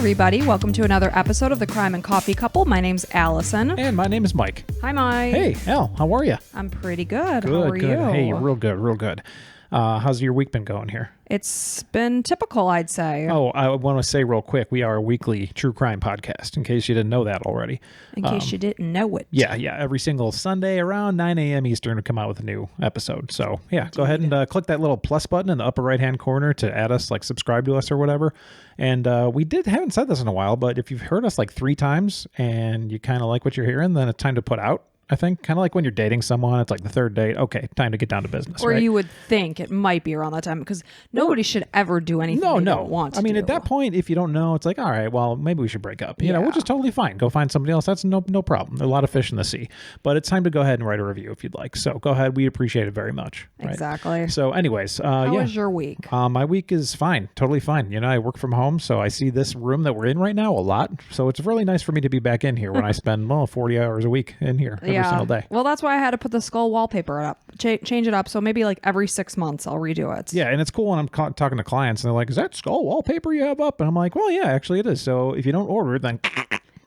everybody. Welcome to another episode of the Crime and Coffee Couple. My name's Allison. And my name is Mike. Hi, Mike. Hey, Al, how are you? I'm pretty good. Good, How are good. you? Hey, real good, real good. How's your week been going here? It's been typical, I'd say. Oh, I want to say real quick, we are a weekly true crime podcast, in case you didn't know that already. In case you didn't know it. Yeah. Every single Sunday around 9 a.m. Eastern, we come out with a new episode. So, yeah, go ahead and click that little plus button in the upper right-hand corner to add us, like subscribe to us or whatever. And we haven't said this in a while, but if you've heard us like 3 times and you kind of like what you're hearing, then it's time to put out. I think kind of like when you're dating someone, it's like the third date. Okay, time to get down to business. Or right? you would think it might be around that time because nobody should ever do anything they don't want to I mean, do. at that point, if you don't know, it's like, all right, well, maybe we should break up. You know, which is totally fine. Go find somebody else. That's no problem. There are a lot of fish in the sea. But it's time to go ahead and write a review if you'd like. So go ahead. We appreciate it very much. Right? Exactly. So anyways. How was your week? My week is fine. Totally fine. You know, I work from home, so I see this room that we're in right now a lot. So it's really nice for me to be back in here when I spend, 40 hours a week in here every single day. Well, that's why I had to put the skull wallpaper up, change it up. So maybe like every 6 months I'll redo it. Yeah, and it's cool when I'm talking to clients and they're like, is that skull wallpaper you have up? And I'm like, well, yeah, actually it is. So if you don't order it, then...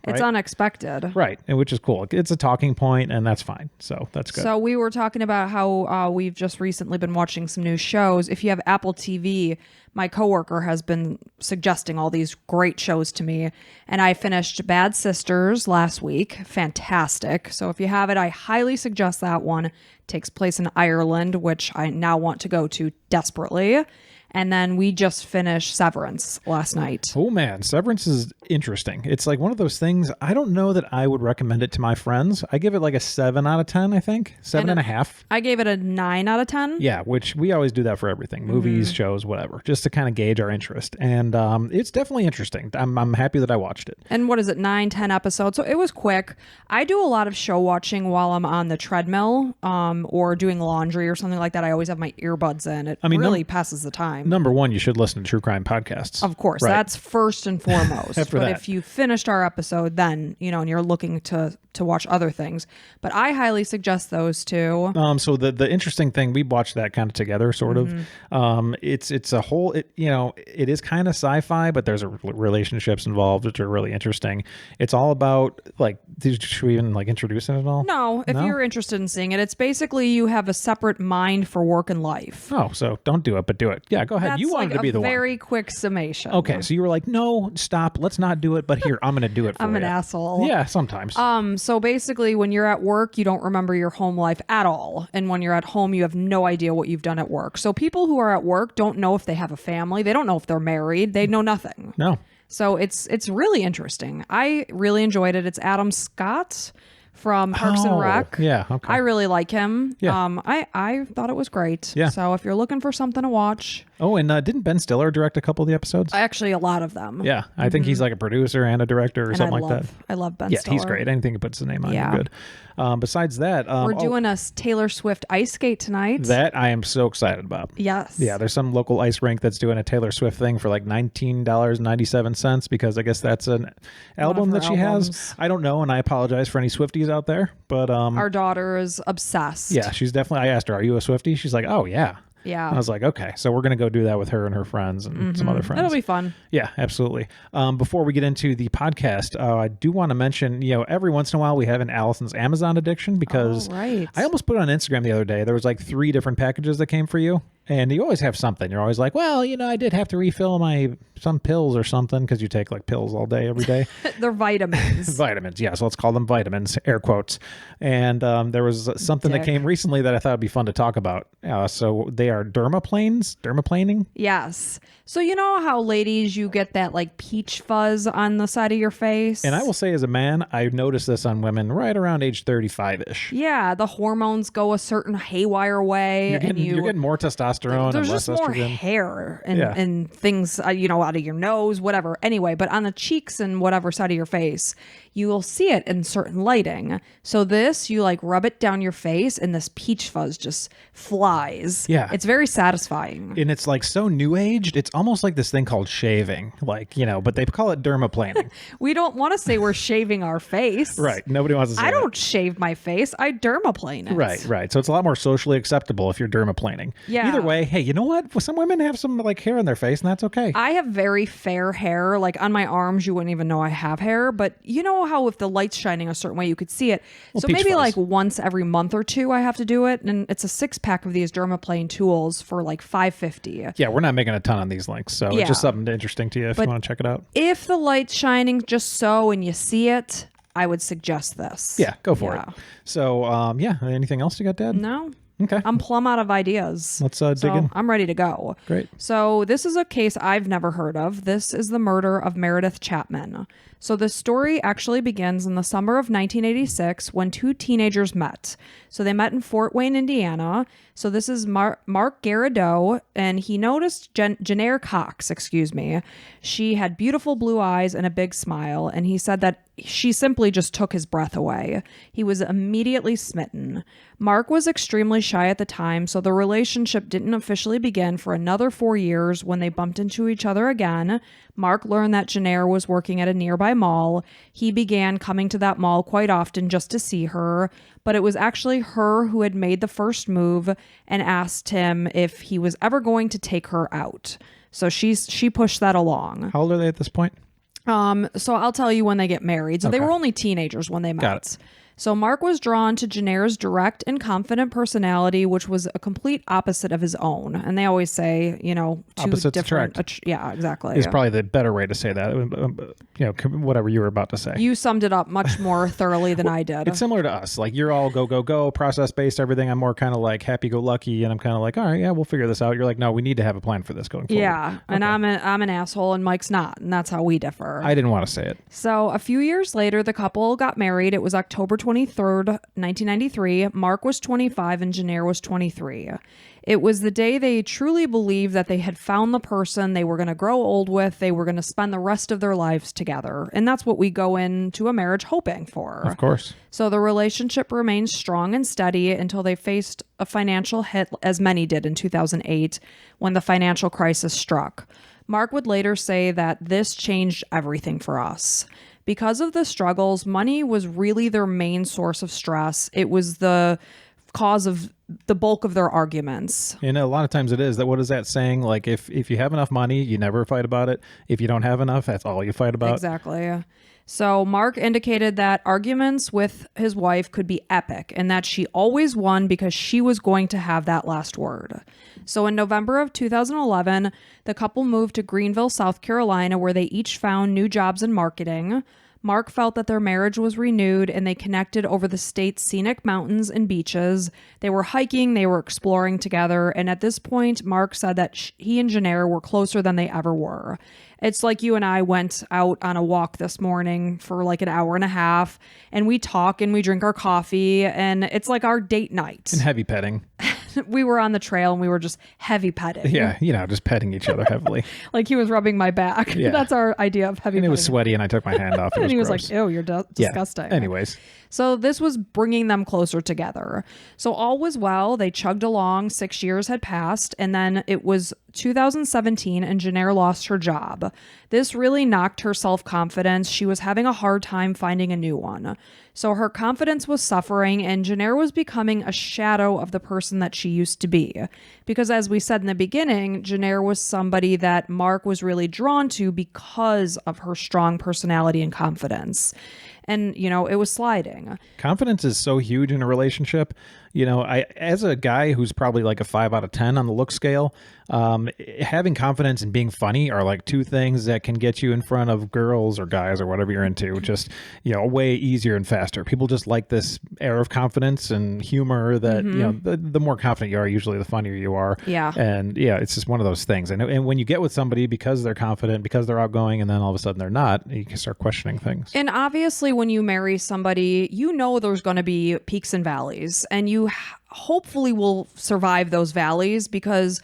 It's unexpected. Right, and which is cool. It's a talking point, and that's fine. So that's good. So we were talking about how we've just recently been watching some new shows. If you have Apple TV, my coworker has been suggesting all these great shows to me, and I finished Bad Sisters last week. Fantastic. So if you have it, I highly suggest that one. It takes place in Ireland, which I now want to go to desperately. And then we just finished Severance last night. Oh, man. Severance is interesting. It's like one of those things. I don't know that I would recommend it to my friends. I give it like a 7 out of 10, I think. 7.5. I gave it a 9 out of 10. Yeah, which we always do that for everything. Movies, shows, whatever. Just to kind of gauge our interest. And it's definitely interesting. I'm happy that I watched it. And what is it, 9-10 episodes? So it was quick. I do a lot of show watching while I'm on the treadmill or doing laundry or something like that. I always have my earbuds in. It really passes the time. Number one, you should listen to true crime podcasts. Of course. Right. That's first and foremost. If you finished our episode, then, and you're looking to watch other things. But I highly suggest those two. So the interesting thing, we watched that kind of together, sort of. It's a whole, it is kind of sci-fi, but there's relationships involved, which are really interesting. It's all about, like, should we even, like, introduce it at all? No, if you're interested in seeing it, it's basically you have a separate mind for work and life. Oh, so don't do it, but do it. Yeah, go ahead. You wanted to be the one. Very quick summation. Okay, so you were like, no, stop, let's not do it, but here, I'm going to do it for you. I'm an asshole. Yeah, sometimes. So basically, when you're at work, you don't remember your home life at all. And when you're at home, you have no idea what you've done at work. So people who are at work don't know if they have a family. They don't know if they're married. They know nothing. No. So it's really interesting. I really enjoyed it. It's Adam Scott from Parks and Rec. Yeah, okay. I really like him. Yeah. I thought it was great. Yeah. So if you're looking for something to watch. Oh, and didn't Ben Stiller direct a couple of the episodes? Actually, a lot of them. Yeah, I think he's like a producer and a director or something like that. I love Ben Stiller. Yeah, he's great. Anything he puts his name on, you're good. Besides that... we're doing a Taylor Swift ice skate tonight. That I am so excited about. Yes. Yeah, there's some local ice rink that's doing a Taylor Swift thing for like $19.97 because I guess that's an album that she has. I don't know, and I apologize for any Swifties out there, but... our daughter is obsessed. Yeah, she's definitely... I asked her, are you a Swiftie? She's like, oh, yeah. Yeah. And I was like, okay, so we're going to go do that with her and her friends and some other friends. It'll be fun. Yeah, absolutely. Before we get into the podcast, I do want to mention, every once in a while we have an Allison's Amazon addiction because I almost put it on Instagram the other day. There was like 3 different packages that came for you. And you always have something. You're always like, well, I did have to refill some pills or something because you take like pills all day, every day. They're vitamins. Vitamins, yeah. So let's call them vitamins, air quotes. And there was something that came recently that I thought would be fun to talk about. So they are dermaplaning. Yes. So you know how ladies, you get that like peach fuzz on the side of your face? And I will say as a man, I noticed this on women right around age 35-ish. Yeah. The hormones go a certain haywire way. You're getting more testosterone. There's and less just more estrogen. hair and things, out of your nose, whatever. Anyway, but on the cheeks and whatever side of your face, you will see it in certain lighting. So you like rub it down your face and this peach fuzz just flies. Yeah. It's very satisfying. And it's like so new aged. It's almost like this thing called shaving, but they call it dermaplaning. We don't want to say we're shaving our face. Right. Nobody wants to say I don't shave my face. I dermaplane it. Right. So it's a lot more socially acceptable if you're dermaplaning. Yeah. Either Either way, hey, you know what? Well, some women have some like hair in their face, and that's okay. I have very fair hair. Like on my arms, you wouldn't even know I have hair. But you know how if the light's shining a certain way, you could see it. Well, So peach maybe fuzz. like once every month or two, I have to do it. And it's a 6-pack of these Dermaplane tools for like $5.50. Yeah, we're not making a ton on these links, so Yeah. it's just something interesting to you if you want to check it out. If the light's shining just so and you see it, I would suggest this. Yeah, go for it. So, anything else you got, Dad? No. Okay. I'm plumb out of ideas. Let's dig in. I'm ready to go. Great. So this is a case I've never heard of. This is the murder of Meredith Chapman. So the story actually begins in the summer of 1986 when two teenagers met. So they met in Fort Wayne, Indiana. So this is Mark Garrido, and he noticed Jennair Cox, She had beautiful blue eyes and a big smile, and he said that she simply just took his breath away. He was immediately smitten. Mark was extremely shy at the time, so the relationship didn't officially begin for another 4 years when they bumped into each other again. Mark learned that Jennair was working at a nearby mall. He began coming to that mall quite often just to see her, but it was actually her who had made the first move and asked him if he was ever going to take her out. So she pushed that along. How old are they at this point? So I'll tell you when they get married. So they were only teenagers when they met. Got it. So Mark was drawn to Jennair's direct and confident personality, which was a complete opposite of his own. And they always say, two Opposites different. attract. Yeah, exactly. Is probably the better way to say that. Whatever you were about to say. You summed it up much more thoroughly than I did. It's similar to us. Like you're all go, go, go, process based, everything. I'm more kind of like happy go lucky, and I'm kind of like, all right, yeah, we'll figure this out. You're like, no, we need to have a plan for this going forward. Yeah, and I'm an asshole, and Mike's not, and that's how we differ. I didn't want to say it. So a few years later, the couple got married. It was October 23rd, 1993. Mark was 25 and Jennair was 23. It was the day they truly believed that they had found the person they were going to grow old with. They were going to spend the rest of their lives together. And that's what we go into a marriage hoping for. Of course. So the relationship remained strong and steady until they faced a financial hit, as many did in 2008, when the financial crisis struck. Mark would later say that this changed everything for us. Because of the struggles, money was really their main source of stress. It was the cause of the bulk of their arguments. And a lot of times it is that. What is that saying? Like if you have enough money, you never fight about it. If you don't have enough, that's all you fight about. Exactly. So Mark indicated that arguments with his wife could be epic and that she always won because she was going to have that last word. So in November of 2011, the couple moved to Greenville, South Carolina, where they each found new jobs in marketing. Mark felt that their marriage was renewed and they connected over the state's scenic mountains and beaches. They were hiking, they were exploring together, and at this point, Mark said that he and Jennair were closer than they ever were. It's like you and I went out on a walk this morning for like an hour and a half, and we talk and we drink our coffee, and it's like our date night. And heavy petting. We were on the trail and we were just heavy petting. Yeah, just petting each other heavily. Like he was rubbing my back. Yeah. That's our idea of heavy And it petting. was sweaty and I took my hand off. It was and he was gross. like, ew, you're disgusting. Yeah. Anyways. So this was bringing them closer together. So all was well. They chugged along. 6 years had passed. And then it was 2017 and Jennair lost her job. This really knocked her self-confidence. She was having a hard time finding a new one. So her confidence was suffering and Jennair was becoming a shadow of the person that she used to be. Because as we said in the beginning, Jennair was somebody that Mark was really drawn to because of her strong personality and confidence. And, it was sliding. Confidence is so huge in a relationship. I, as a guy who's probably like a 5 out of 10 on the look scale, having confidence and being funny are like two things that can get you in front of girls or guys or whatever you're into, just, way easier and faster. People just like this air of confidence and humor that, the more confident you are, usually the funnier you are. Yeah. And it's just one of those things. And when you get with somebody because they're confident, because they're outgoing, and then all of a sudden they're not, you can start questioning things. And obviously when you marry somebody, there's going to be peaks and valleys, and you hopefully will survive those valleys because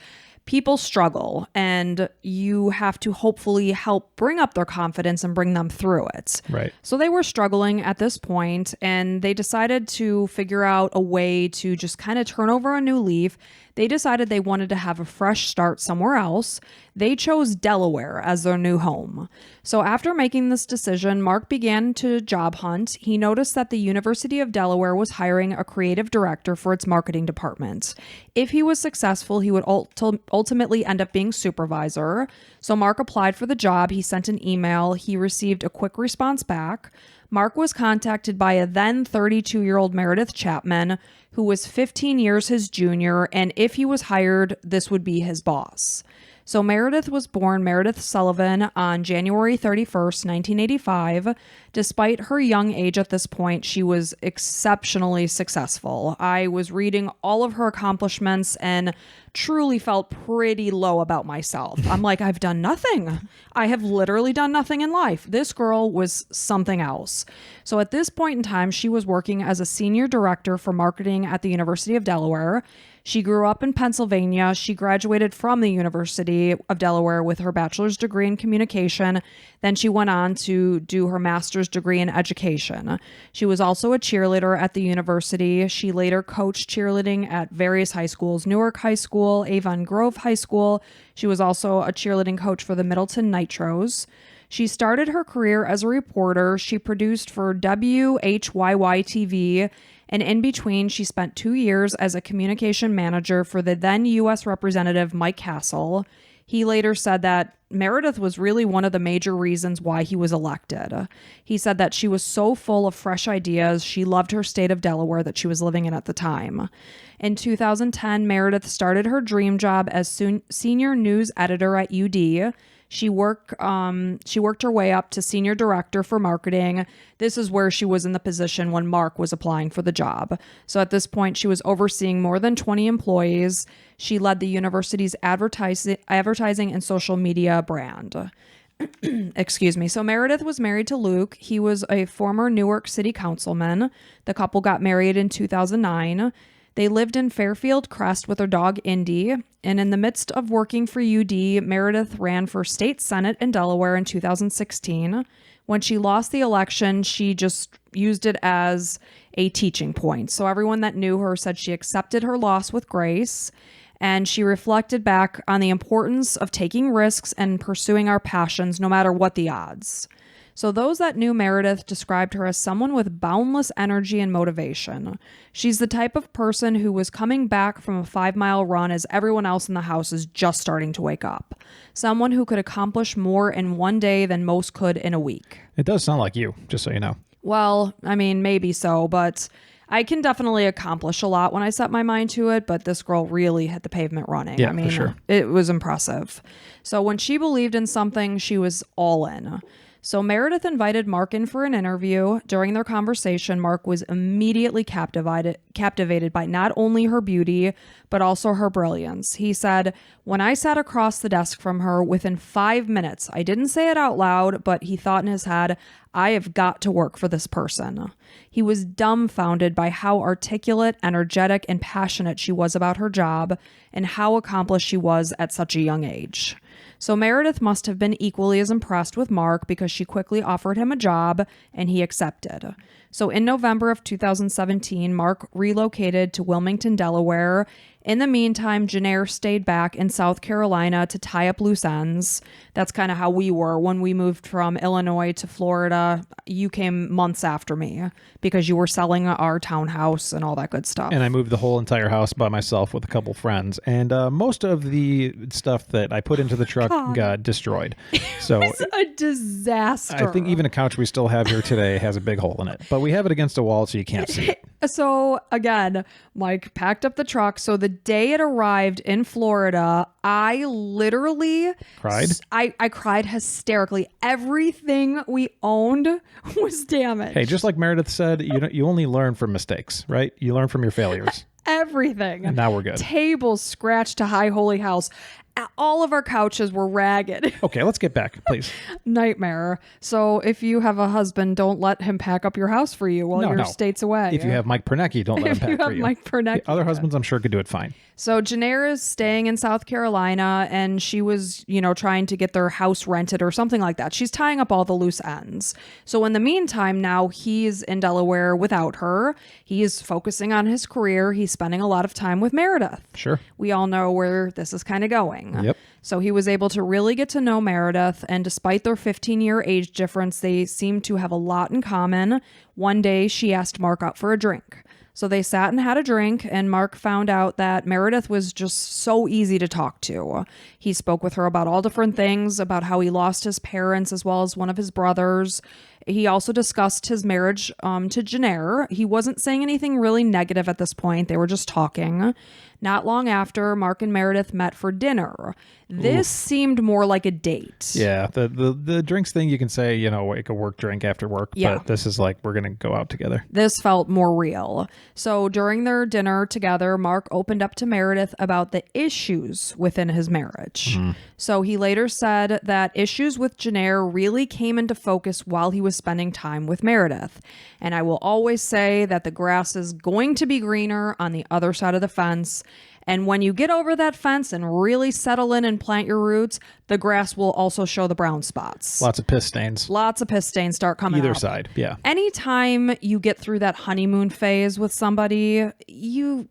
people struggle, and you have to hopefully help bring up their confidence and bring them through it. Right. So they were struggling at this point, and they decided to figure out a way to just kind of turn over a new leaf. They decided they wanted to have a fresh start somewhere else. They chose Delaware as their new home. So after making this decision, Mark began to job hunt. He noticed that the University of Delaware was hiring a creative director for its marketing department. If he was successful, he would ultimately end up being supervisor. So Mark applied for the job. He sent an email. He received a quick response back. Mark was contacted by a then 32-year-old Meredith Chapman, who was 15 years his junior, and if he was hired, this would be his boss. So Meredith was born Meredith Sullivan on January 31st, 1985. Despite her young age at this point, she was exceptionally successful. I was reading all of her accomplishments and truly felt pretty low about myself. I'm like, I've done nothing. I have literally done nothing in life. This girl was something else. So at this point in time, she was working as a senior director for marketing at the University of Delaware. She grew up in Pennsylvania. She graduated from the University of Delaware with her bachelor's degree in communication. Then she went on to do her master's degree in education. She was also a cheerleader at the university. She later coached cheerleading at various high schools, Newark High School, Avon Grove High School. She was also a cheerleading coach for the Middleton Nitros. She started her career as a reporter. She produced for WHYY TV, and in between, she spent 2 years as a communication manager for the then U.S. Representative Mike Castle. He later said that Meredith was really one of the major reasons why he was elected. He said that she was so full of fresh ideas. She loved her state of Delaware that she was living in at the time. In 2010, Meredith started her dream job as senior news editor at UD. She worked her way up to senior director for marketing. This is where she was in the position when Mark was applying for the job. So at this point, she was overseeing more than 20 employees. She led the university's advertising and social media brand. Excuse me. So Meredith was married to Luke. He was a former Newark City councilman. The couple got married in 2009. They lived in Fairfield Crest with their dog, Indy, and in the midst of working for UD, Meredith ran for state senate in Delaware in 2016. When she lost the election, she just used it as a teaching point. So everyone that knew her said she accepted her loss with grace, and she reflected back on the importance of taking risks and pursuing our passions no matter what the odds. So those that knew Meredith described her as someone with boundless energy and motivation. She's the type of person who was coming back from a 5-mile run as everyone else in the house is just starting to wake up. Someone who could accomplish more in one day than most could in a week. It does sound like you, just so you know. Well, I mean, maybe so, but I can definitely accomplish a lot when I set my mind to it, but this girl really hit the pavement running. Yeah, I mean, for sure. It was impressive. So when she believed in something, she was all in. So Meredith invited Mark in for an interview. During their conversation, Mark was immediately captivated by not only her beauty, but also her brilliance. He said, "When I sat across the desk from her, within 5 minutes, I didn't say it out loud, but he thought in his head, I have got to work for this person." He was dumbfounded by how articulate, energetic, and passionate she was about her job and how accomplished she was at such a young age. So Meredith must have been equally as impressed with Mark because she quickly offered him a job and he accepted. So in November of 2017, Mark relocated to Wilmington, Delaware. In the meantime, Jennair stayed back in South Carolina to tie up loose ends. That's kind of how we were when we moved from Illinois to Florida. You came months after me because you were selling our townhouse and all that good stuff. And I moved the whole entire house by myself with a couple friends. And most of the stuff that I put into the truck got destroyed. So it's a disaster. I think even a couch we still have here today has a big hole in it. But we have it against a wall so you can't see it. So again, Mike packed up the truck. So the day it arrived in Florida, I literally cried. I cried hysterically. Everything we owned was damaged. Hey, just like Meredith said, you only learn from mistakes, right? You learn from your failures. Everything. And now we're good. Tables scratched to High Holy House. all of our couches were ragged. Okay, let's get back, please. Nightmare. So if you have a husband, don't let him pack up your house for you while you're states away. If you have Mike Pernecki, don't let him pack for you. Mike Pernecki. Other husbands, I'm sure, could do it fine. So Jennair is staying in South Carolina, and she was, trying to get their house rented or something like that. She's tying up all the loose ends. So in the meantime, now he's in Delaware without her. He is focusing on his career. He's spending a lot of time with Meredith. Sure. We all know where this is kind of going. Yep. So he was able to really get to know Meredith, and despite their 15-year age difference, they seem to have a lot in common. One day, she asked Mark out for a drink. So they sat and had a drink, and Mark found out that Meredith was just so easy to talk to. He spoke with her about all different things, about how he lost his parents as well as one of his brothers. He also discussed his marriage to Jennair. He wasn't saying anything really negative at this point. They were just talking. Not long after, Mark and Meredith met for dinner. This seemed more like a date. Yeah, the drinks thing, you can say, like a work drink after work, but this is like, we're going to go out together. This felt more real. So during their dinner together, Mark opened up to Meredith about the issues within his marriage. So he later said that issues with Jennair really came into focus while he was spending time with Meredith. And I will always say that the grass is going to be greener on the other side of the fence. And when you get over that fence and really settle in and plant your roots, the grass will also show the brown spots. Lots of piss stains. Lots of piss stains start coming Either up. side, yeah. Anytime you get through that honeymoon phase with somebody, you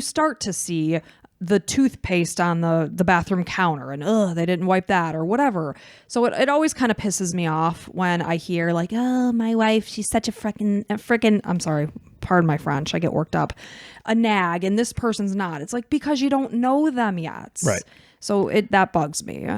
start to see the toothpaste on the bathroom counter and they didn't wipe that or whatever. So it always kind of pisses me off when I hear like, oh, my wife, she's such a freaking, I'm sorry, pardon my French, I get worked up, a nag, and this person's not. It's like, because you don't know them yet. Right. So that bugs me.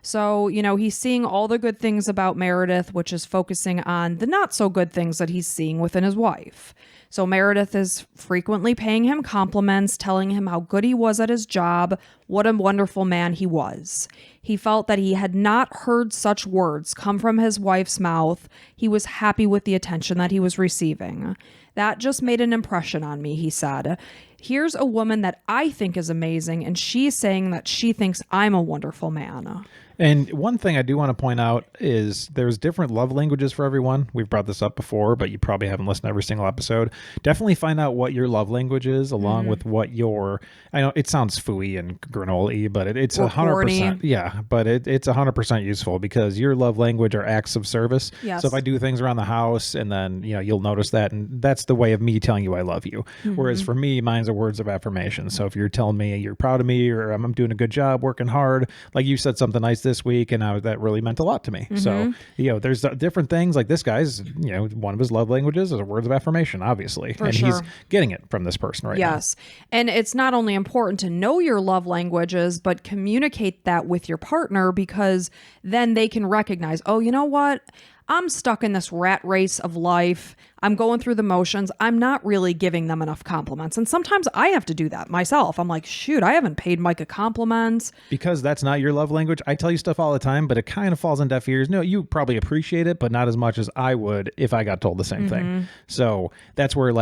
So, he's seeing all the good things about Meredith, which is focusing on the not so good things that he's seeing within his wife. So Meredith is frequently paying him compliments, telling him how good he was at his job, what a wonderful man he was. He felt that he had not heard such words come from his wife's mouth. He was happy with the attention that he was receiving. That just made an impression on me, he said. Here's a woman that I think is amazing, and she's saying that she thinks I'm a wonderful man. And one thing I do want to point out is there's different love languages for everyone. We've brought this up before, but you probably haven't listened to every single episode. Definitely find out what your love language is along with what I know it sounds phooey and granola-y, but it's 100%. Yeah, but it's 100% useful because your love language are acts of service. Yes. So if I do things around the house and then, you'll notice that, and that's the way of me telling you I love you. Whereas for me, mine's are words of affirmation. So if you're telling me you're proud of me or I'm doing a good job, working hard, like you said something nice this week, and that really meant a lot to me. So, there's different things like this guy's, one of his love languages is a words of affirmation, obviously. He's getting it from this person right now. Yes. And it's not only important to know your love languages, but communicate that with your partner, because then they can recognize, oh, you know what? I'm stuck in this rat race of life. I'm going through the motions. I'm not really giving them enough compliments. And sometimes I have to do that myself. I'm like, shoot, I haven't paid Mike a compliment. Because that's not your love language. I tell you stuff all the time, but it kind of falls on deaf ears. No, you probably appreciate it, but not as much as I would if I got told the same thing. So that's where,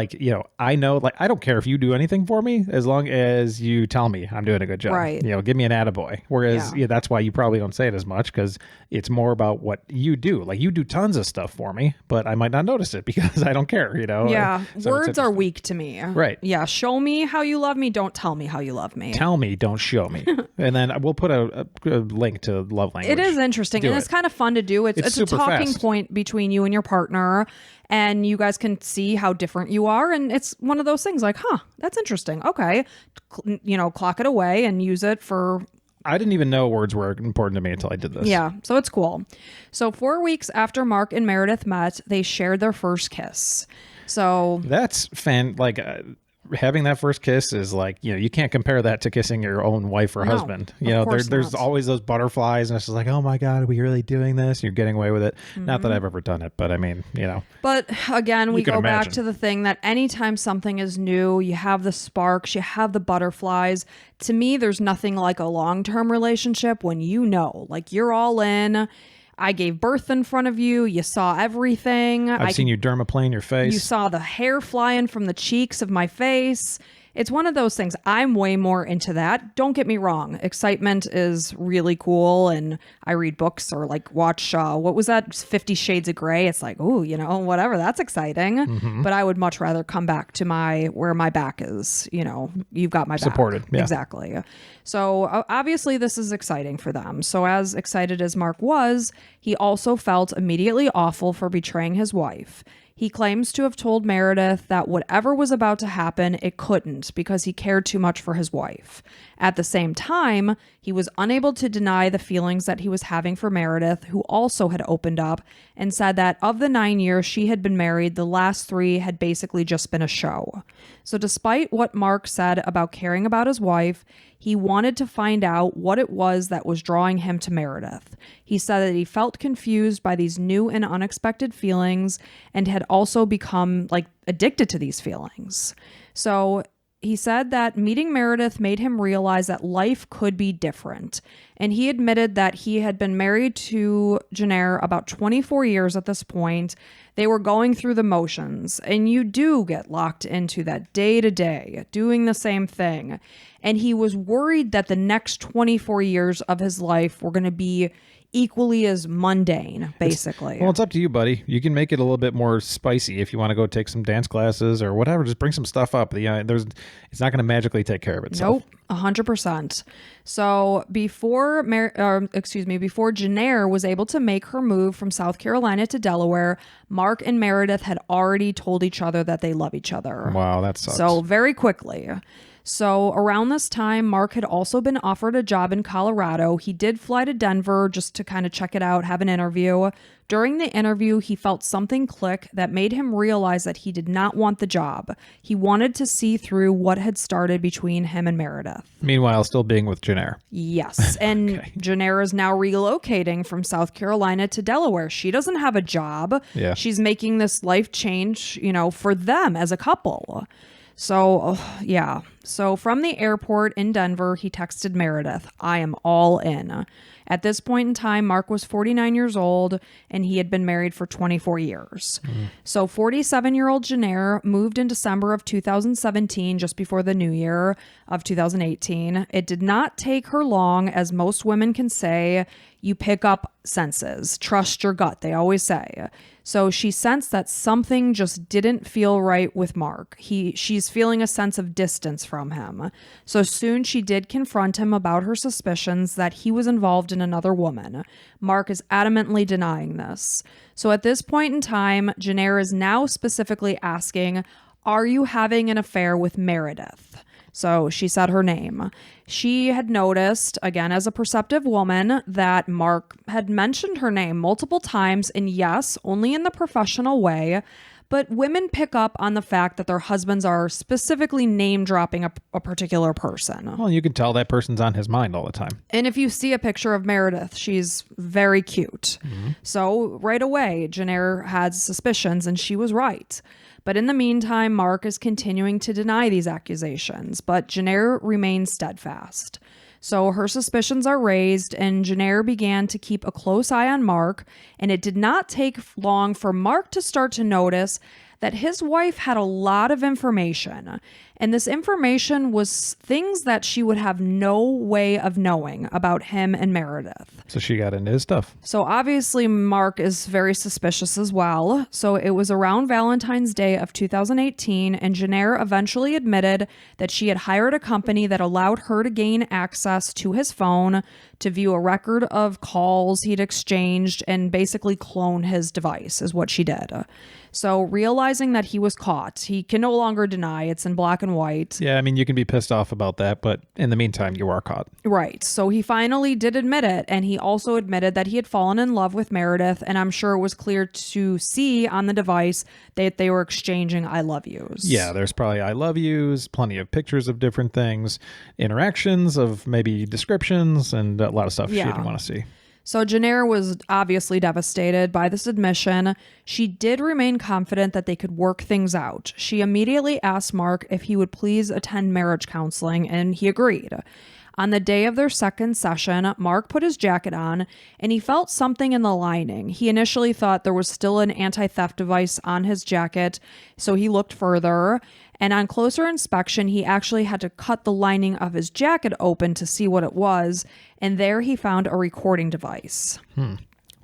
I know, I don't care if you do anything for me as long as you tell me I'm doing a good job. Right. Give me an attaboy. Whereas, that's why you probably don't say it as much, because it's more about what you do. Like, you do tons of stuff for me, but I might not notice it because I don't care, Yeah. So words are weak to me. Right. Yeah. Show me how you love me. Don't tell me how you love me. Tell me, don't show me. And then we'll put a link to love language. It is interesting. It's kind of fun to do. It's a talking point between you and your partner, and you guys can see how different you are. And it's one of those things like, that's interesting. Okay. Clock it away and use it for... I didn't even know words were important to me until I did this. Yeah, so it's cool. So 4 weeks after Mark and Meredith met, they shared their first kiss. So that's having that first kiss is you can't compare that to kissing your own wife or husband. There's always those butterflies, and it's just like, oh my God, are we really doing this? You're getting away with it. Not that I've ever done it, but I mean, But again, we go back to the thing that anytime something is new, you have the sparks, you have the butterflies. To me, there's nothing like a long-term relationship when you're all in. I gave birth in front of you. You saw everything. I've seen you dermaplane your face. You saw the hair flying from the cheeks of my face. it's one of those things. I'm way more into that. Don't get me wrong. Excitement is really cool. And I read books or like watch, what was that? 50 Shades of Grey. It's like, oh, whatever. That's exciting. But I would much rather come back to where my back is. You've got my back. Supported. Yeah. Exactly. So obviously this is exciting for them. So as excited as Mark was, he also felt immediately awful for betraying his wife. He claims to have told Meredith that whatever was about to happen, it couldn't because he cared too much for his wife. At the same time, he was unable to deny the feelings that he was having for Meredith, who also had opened up and said that of the 9 years she had been married, the last 3 had basically just been a show. So despite what Mark said about caring about his wife, he wanted to find out what it was that was drawing him to Meredith. He said that he felt confused by these new and unexpected feelings and had also become addicted to these feelings. So he said that meeting Meredith made him realize that life could be different. And he admitted that he had been married to Jennair about 24 years at this point. They were going through the motions, and you do get locked into that day to day, doing the same thing. And he was worried that the next 24 years of his life were going to be equally as mundane, basically. It's up to you, buddy. You can make it a little bit more spicy if you want to go take some dance classes or whatever. Just bring some stuff up. It's not going to magically take care of itself. Nope, 100%. So before Jennair was able to make her move from South Carolina to Delaware, Mark and Meredith had already told each other that they love each other. Wow, that sucks. So very quickly. So around this time, Mark had also been offered a job in Colorado. He did fly to Denver just to kind of check it out, have an interview. During the interview, he felt something click that made him realize that he did not want the job. He wanted to see through what had started between him and Meredith. Meanwhile, still being with Jennair. Yes. And okay. Jennair is now relocating from South Carolina to Delaware. She doesn't have a job. Yeah. She's making this life change, for them as a couple. So, yeah. So from the airport in Denver, he texted Meredith, "I am all in." At this point in time, Mark was 49 years old and he had been married for 24 years. So 47-year-old Jennair moved in December of 2017, just before the new year of 2018. It did not take her long, as most women can say, you pick up senses. Trust your gut, they always say. So she sensed that something just didn't feel right with Mark. She's feeling a sense of distance from him. So soon she did confront him about her suspicions that he was involved in another woman. Mark is adamantly denying this. So at this point in time, Jennair is now specifically asking, "Are you having an affair with Meredith?" So she said her name. She had noticed, again, as a perceptive woman, that Mark had mentioned her name multiple times, and yes, only in the professional way. But women pick up on the fact that their husbands are specifically name dropping a particular person. Well, you can tell that person's on his mind all the time. And if you see a picture of Meredith, she's very cute. So right away, Jennair had suspicions, and she was right. But in the meantime, Mark is continuing to deny these accusations, but Jennair remains steadfast. So her suspicions are raised, and Jennair began to keep a close eye on Mark, and it did not take long for Mark to start to notice that his wife had a lot of information, and this information was things that she would have no way of knowing about him and Meredith. So she got into his stuff. So obviously Mark is very suspicious as well. So it was around Valentine's Day of 2018, and Jennair eventually admitted that she had hired a company that allowed her to gain access to his phone to view a record of calls he'd exchanged and basically clone his device is what she did. So realizing that he was caught, he can no longer deny, it's in black and white. Yeah, I mean, you can be pissed off about that, but in the meantime, you are caught. Right. So he finally did admit it, and he also admitted that he had fallen in love with Meredith, and I'm sure it was clear to see on the device that they were exchanging I love yous. Yeah, there's probably I love yous, plenty of pictures of different things, interactions of maybe descriptions, and a lot of stuff she didn't want to see. So Jennair was obviously devastated by this admission. She did remain confident that they could work things out. She immediately asked Mark if he would please attend marriage counseling, and he agreed. On the day of their second session, Mark put his jacket on and he felt something in the lining. He initially thought there was still an anti-theft device on his jacket, so he looked further. And on closer inspection, he actually had to cut the lining of his jacket open to see what it was. And there he found a recording device.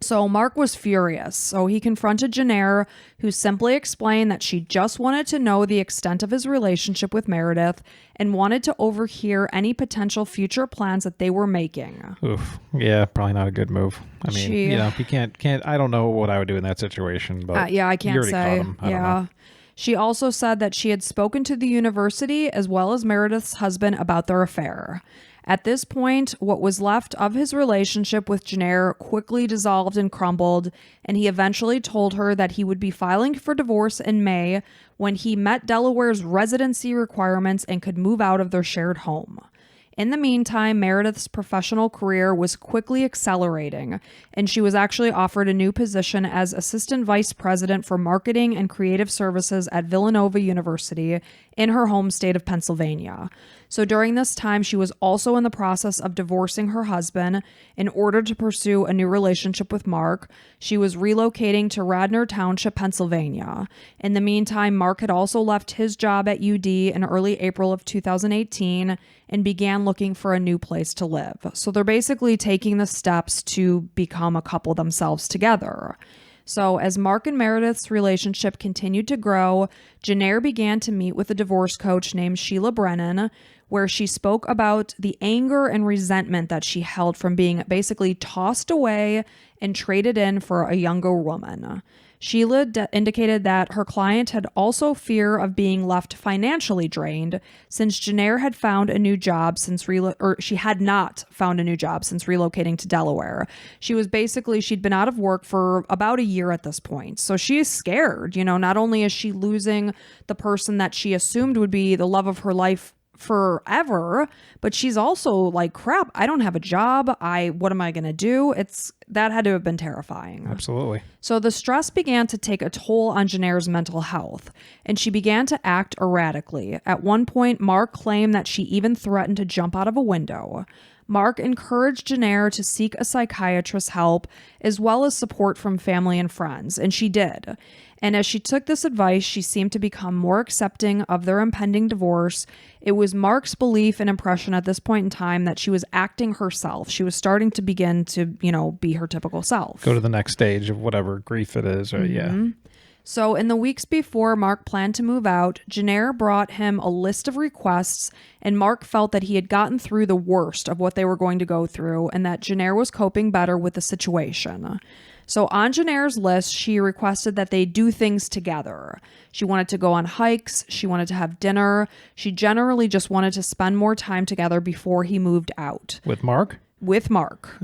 So Mark was furious. So he confronted Jennair, who simply explained that she just wanted to know the extent of his relationship with Meredith and wanted to overhear any potential future plans that they were making. Oof. Yeah, probably not a good move. I mean, you can't. I don't know what I would do in that situation, but yeah, I can't you already say. caught him. I don't know. She also said that she had spoken to the university as well as Meredith's husband about their affair. At this point, what was left of his relationship with Jennair quickly dissolved and crumbled, and he eventually told her that he would be filing for divorce in May when he met Delaware's residency requirements and could move out of their shared home. In the meantime, Meredith's professional career was quickly accelerating, and she was actually offered a new position as Assistant Vice President for Marketing and Creative Services at Villanova University in her home state of Pennsylvania. So during this time, she was also in the process of divorcing her husband in order to pursue a new relationship with Mark. She was relocating to Radnor Township, Pennsylvania. In the meantime, Mark had also left his job at UD in early April of 2018 and began looking for a new place to live. So they're basically taking the steps to become a couple themselves together. So as Mark and Meredith's relationship continued to grow, Jennair began to meet with a divorce coach named Sheila Brennan, where she spoke about the anger and resentment that she held from being basically tossed away and traded in for a younger woman. Sheila indicated that her client had also fear of being left financially drained since Jennair had found a new job she had not found a new job since relocating to Delaware. She'd been out of work for about a year at this point. So she is scared, not only is she losing the person that she assumed would be the love of her life forever, but she's also like, crap, I don't have a job. What am I going to do? That had to have been terrifying. Absolutely. So the stress began to take a toll on Jennair's mental health, and she began to act erratically. At one point, Mark claimed that she even threatened to jump out of a window. Mark encouraged Jennair to seek a psychiatrist's help as well as support from family and friends, and she did. And as she took this advice, she seemed to become more accepting of their impending divorce. It was Mark's belief and impression at this point in time that she was acting herself. She was starting to begin to, be her typical self. Go to the next stage of whatever grief it is, or yeah. So in the weeks before Mark planned to move out, Jennair brought him a list of requests, and Mark felt that he had gotten through the worst of what they were going to go through and that Jennair was coping better with the situation. So on Jennair's list, she requested that they do things together. She wanted to go on hikes. She wanted to have dinner. She generally just wanted to spend more time together before he moved out. With Mark? With Mark.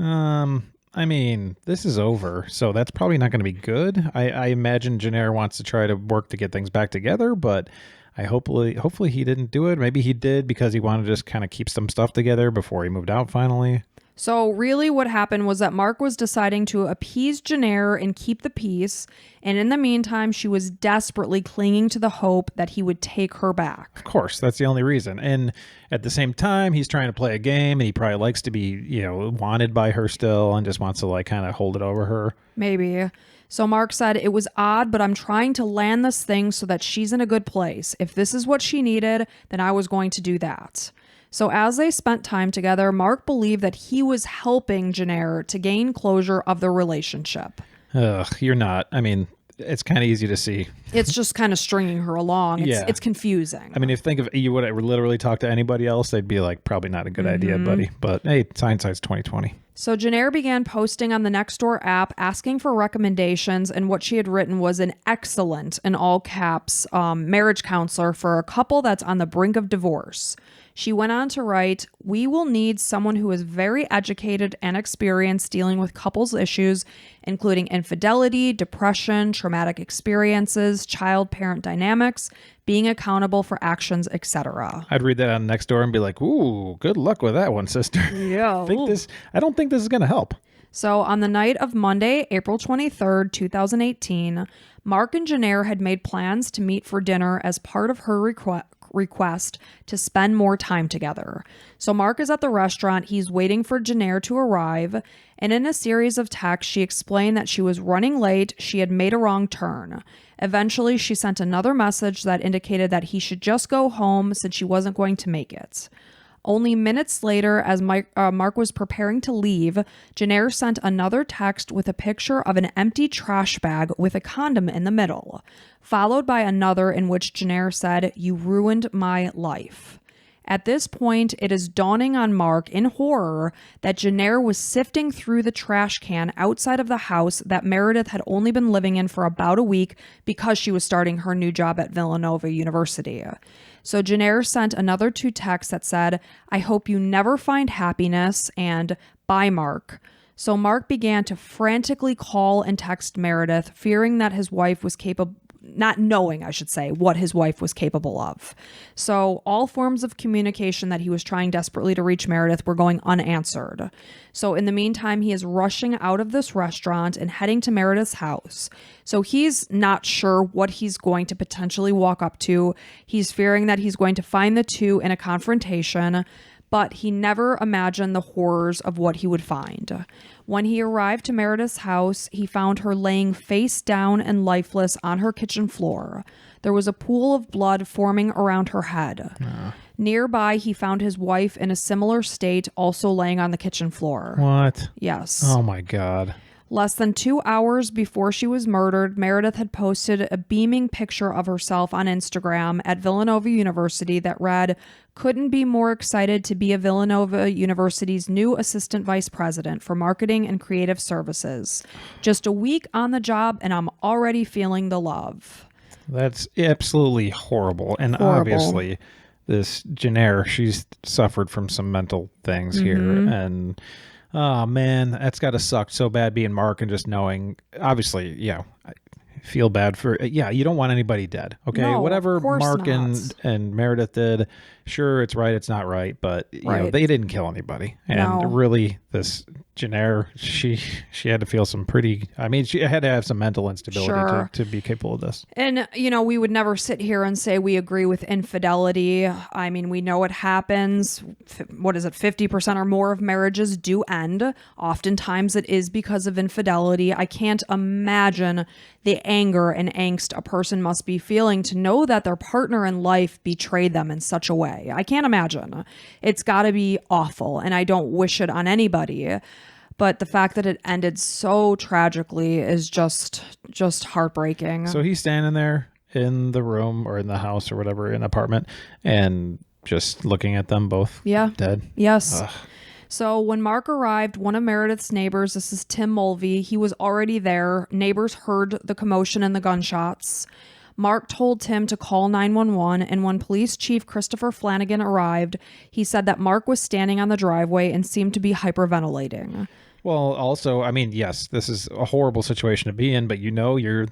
I mean, this is over, so that's probably not going to be good. I imagine Jennair wants to try to work to get things back together, but hopefully he didn't do it. Maybe he did because he wanted to just kind of keep some stuff together before he moved out finally. So really what happened was that Mark was deciding to appease Jennair and keep the peace. And in the meantime, she was desperately clinging to the hope that he would take her back. Of course, that's the only reason. And at the same time, he's trying to play a game and he probably likes to be, wanted by her still and just wants to kind of hold it over her. Maybe. So Mark said, "It was odd, but I'm trying to land this thing so that she's in a good place. If this is what she needed, then I was going to do that." So as they spent time together, Mark believed that he was helping Jennair to gain closure of their relationship. Ugh, you're not. I mean, it's kind of easy to see. It's just kind of stringing her along. It's confusing. I mean, if you would literally talk to anybody else, they'd be like, probably not a good idea, buddy. But hey, hindsight's 20/20. So Jennair began posting on the Nextdoor app asking for recommendations, and what she had written was an excellent, in all caps, marriage counselor for a couple that's on the brink of divorce. She went on to write, "We will need someone who is very educated and experienced dealing with couples issues, including infidelity, depression, traumatic experiences, child-parent dynamics, being accountable for actions, etc." I'd read that on Nextdoor and be like, "Ooh, good luck with that one, sister." Yeah. I don't think this is going to help. So on the night of Monday, April 23rd, 2018, Mark and Jennair had made plans to meet for dinner as part of her request to spend more time together. So Mark is at the restaurant. He's waiting for Jennair to arrive. And in a series of texts, she explained that she was running late. She had made a wrong turn. Eventually, she sent another message that indicated that he should just go home since she wasn't going to make it. Only minutes later, as Mark was preparing to leave, Jennair sent another text with a picture of an empty trash bag with a condom in the middle, followed by another in which Jennair said, "You ruined my life." At this point, it is dawning on Mark in horror that Jennair was sifting through the trash can outside of the house that Meredith had only been living in for about a week because she was starting her new job at Villanova University. So Jennair sent another 2 texts that said, "I hope you never find happiness," and "Bye, Mark." So Mark began to frantically call and text Meredith, fearing that his wife was capable, not knowing, I should say, what his wife was capable of. So all forms of communication that he was trying desperately to reach Meredith were going unanswered. So in the meantime, he is rushing out of this restaurant and heading to Meredith's house. So he's not sure what he's going to potentially walk up to. He's fearing that he's going to find the two in a confrontation, but he never imagined the horrors of what he would find. When he arrived to Meredith's house, he found her laying face down and lifeless on her kitchen floor. There was a pool of blood forming around her head. Nearby, he found his wife in a similar state, also laying on the kitchen floor. What? Yes. Oh my God. Less than 2 hours before she was murdered, Meredith had posted a beaming picture of herself on Instagram at Villanova University that read, "Couldn't be more excited to be a Villanova University's new assistant vice president for marketing and creative services. Just a week on the job and I'm already feeling the love." That's absolutely horrible. And Horrible. obviously, this Jennair, she's suffered from some mental things here. And oh man, that's got to suck so bad being Mark and just knowing, obviously, yeah, I feel bad for, yeah, you don't want anybody dead. Okay. No, whatever of course Mark not. and Meredith did, sure, it's right, it's not right, but you know, Right. they didn't kill anybody. And No. really, this Jennair, she had to feel some pretty, I mean, she had to have some mental instability Sure. to be capable of this. And, you know, we would never sit here and say we agree with infidelity. I mean, we know it happens. What is it? 50% or more of marriages do end. Oftentimes it is because of infidelity. I can't imagine the anger and angst a person must be feeling to know that their partner in life betrayed them in such a way. I can't imagine. It's got to be awful, and I don't wish it on anybody. But the fact that it ended so tragically is just heartbreaking. So he's standing there in the room or in the house or whatever, in the apartment, and just looking at them both dead. Yes. Ugh. So when Mark arrived, one of Meredith's neighbors, this is Tim Mulvey, he was already there. Neighbors heard the commotion and the gunshots. Mark told Tim to call 911, and when Police Chief Christopher Flanagan arrived, he said that Mark was standing on the driveway and seemed to be hyperventilating. Well, also, I mean, yes, this is a horrible situation to be in, but you know, you're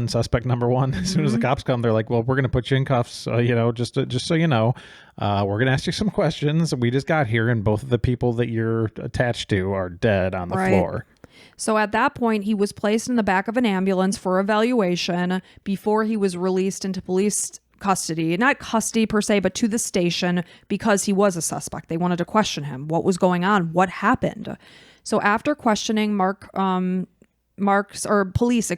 suspect number one. As soon as the cops come, they're like, well, we're going to put you in cuffs, you know, just so you know. We're going to ask you some questions. We just got here, and both of the people that you're attached to are dead on the floor. So at that point, he was placed in the back of an ambulance for evaluation before he was released into police custody. Not custody per se, but to the station because he was a suspect. They wanted to question him. What was going on? What happened? So after questioning police,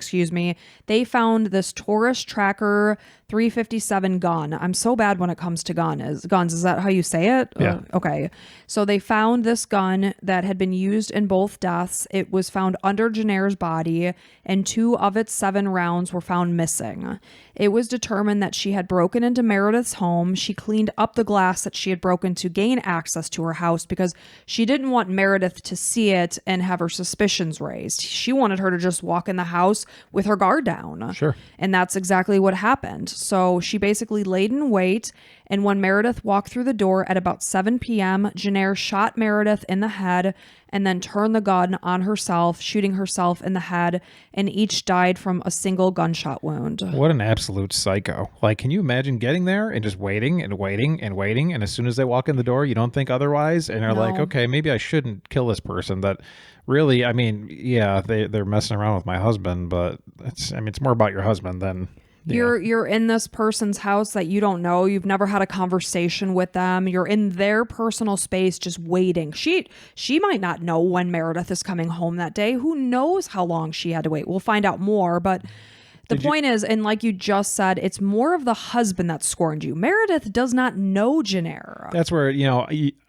they found this Taurus Tracker 357 gun. I'm so bad when it comes to guns. Is that how you say it? Yeah. Okay. So they found this gun that had been used in both deaths. It was found under Jennair's body, and 2 of its 7 rounds were found missing. It was determined that she had broken into Meredith's home. She cleaned up the glass that she had broken to gain access to her house because she didn't want Meredith to see it and have her suspicions raised. She wanted her to just walk in the house with her guard down. Sure. And that's exactly what happened. So she basically laid in wait, and when Meredith walked through the door at about 7 p.m., Jennair shot Meredith in the head and then turned the gun on herself, shooting herself in the head, and each died from a single gunshot wound. What an absolute psycho. Like, can you imagine getting there and just waiting and waiting and waiting, and as soon as they walk in the door, you don't think otherwise, and they're like, okay, maybe I shouldn't kill this person. That really, I mean, yeah, they're messing around with my husband, but it's more about your husband than You're in this person's house that you don't know. You've never had a conversation with them. You're in their personal space just waiting. She might not know when Meredith is coming home that day. Who knows how long she had to wait? We'll find out more, but the point is, and like you just said, it's more of the husband that scorned you. Meredith does not know Jennair. That's where,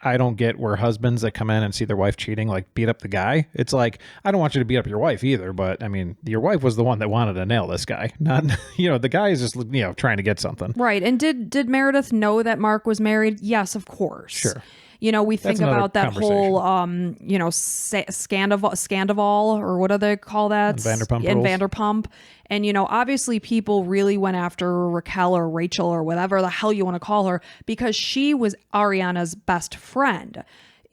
I don't get where husbands that come in and see their wife cheating, like beat up the guy. It's like, I don't want you to beat up your wife either, but I mean, your wife was the one that wanted to nail this guy. Not, the guy is just, trying to get something. Right. And did Meredith know that Mark was married? Yes, of course. Sure. We think about that whole, Scandival, or what do they call that? Vanderpump and rules. Vanderpump. And, obviously people really went after Raquel or Rachel or whatever the hell you want to call her because she was Ariana's best friend.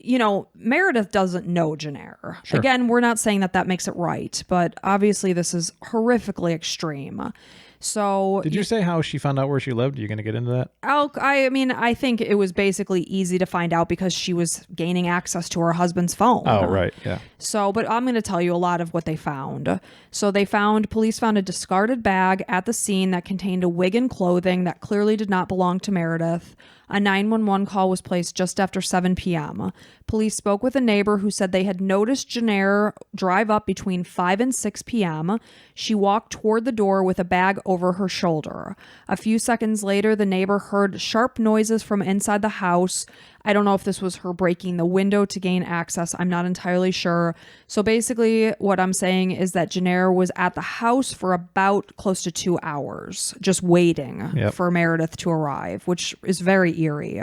Meredith doesn't know Jennair. Sure. Again, we're not saying that makes it right, but obviously this is horrifically extreme. So did you say how she found out where she lived? Are you going to get into that? I think it was basically easy to find out because she was gaining access to her husband's phone. Oh, right. Yeah. So, but I'm going to tell you a lot of what they found. So police found a discarded bag at the scene that contained a wig and clothing that clearly did not belong to Meredith. A 911 call was placed just after 7 p.m. Police spoke with a neighbor who said they had noticed Jennair drive up between 5 and 6 p.m. She walked toward the door with a bag over her shoulder. A few seconds later, the neighbor heard sharp noises from inside the house. I don't know if this was her breaking the window to gain access. I'm not entirely sure. So basically what I'm saying is that Jennair was at the house for about close to 2 hours, just waiting for Meredith to arrive, which is very eerie.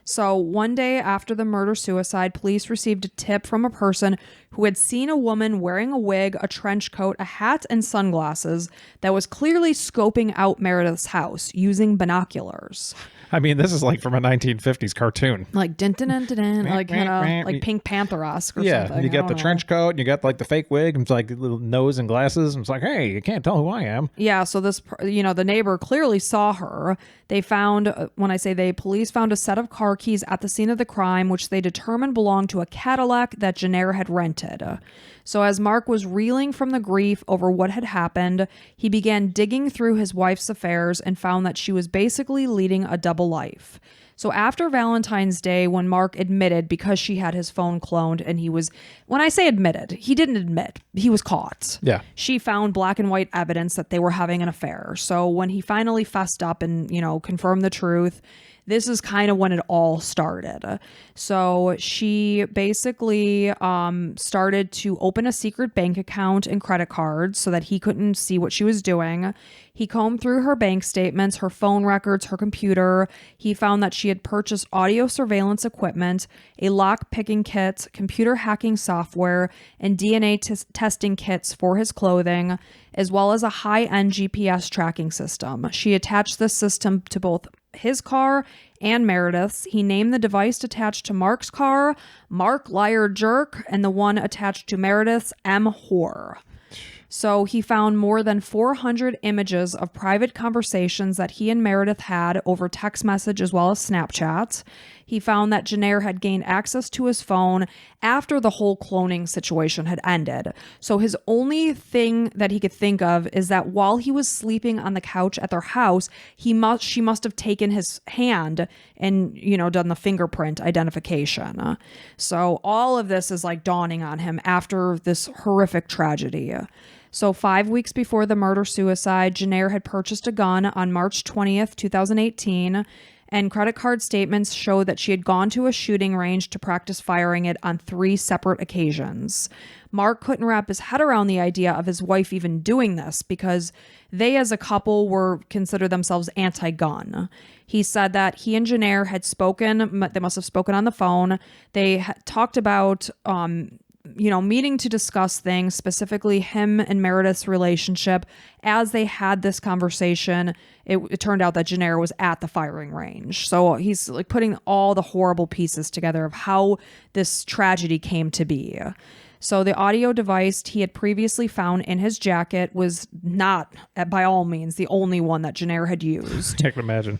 So one day after the murder-suicide, police received a tip from a person who had seen a woman wearing a wig, a trench coat, a hat, and sunglasses that was clearly scoping out Meredith's house using binoculars. I mean, this is like from a 1950s cartoon. Like din din din din, like like Pink Panther-esque or something. Yeah, you got the trench coat and you got like the fake wig and it's like little nose and glasses. And it's like, hey, you can't tell who I am. Yeah, so this, the neighbor clearly saw her. They found, police found a set of car keys at the scene of the crime, which they determined belonged to a Cadillac that Jennair had rented. So as Mark was reeling from the grief over what had happened, he began digging through his wife's affairs and found that she was basically leading a double life. So after Valentine's Day, when Mark admitted because she had his phone cloned and when I say admitted, he didn't admit, he was caught. Yeah. She found black and white evidence that they were having an affair. So when he finally fessed up and, confirmed the truth, this is kind of when it all started. So she basically started to open a secret bank account and credit cards so that he couldn't see what she was doing. He combed through her bank statements, her phone records, her computer. He found that she had purchased audio surveillance equipment, a lock-picking kit, computer hacking software, and DNA testing kits for his clothing, as well as a high-end GPS tracking system. She attached this system to both his car and Meredith's. He named the device attached to Mark's car Mark Liar Jerk, and the one attached to Meredith's M. Whore. So he found more than 400 images of private conversations that he and Meredith had over text message as well as Snapchat. He found that Jennair had gained access to his phone after the whole cloning situation had ended. So his only thing that he could think of is that while he was sleeping on the couch at their house, she must have taken his hand and, done the fingerprint identification. So all of this is like dawning on him after this horrific tragedy. So 5 weeks before the murder-suicide, Jennair had purchased a gun on March 20th, 2018, and credit card statements show that she had gone to a shooting range to practice firing it on 3 separate occasions. Mark couldn't wrap his head around the idea of his wife even doing this because they as a couple consider themselves anti-gun. He said that he and Jennair had spoken, they must have spoken on the phone. They talked about meeting to discuss things, specifically him and Meredith's relationship. As they had this conversation, it turned out that Jennair was at the firing range. So he's like putting all the horrible pieces together of how this tragedy came to be. So the audio device he had previously found in his jacket was not, by all means, the only one that Jennair had used. I can imagine.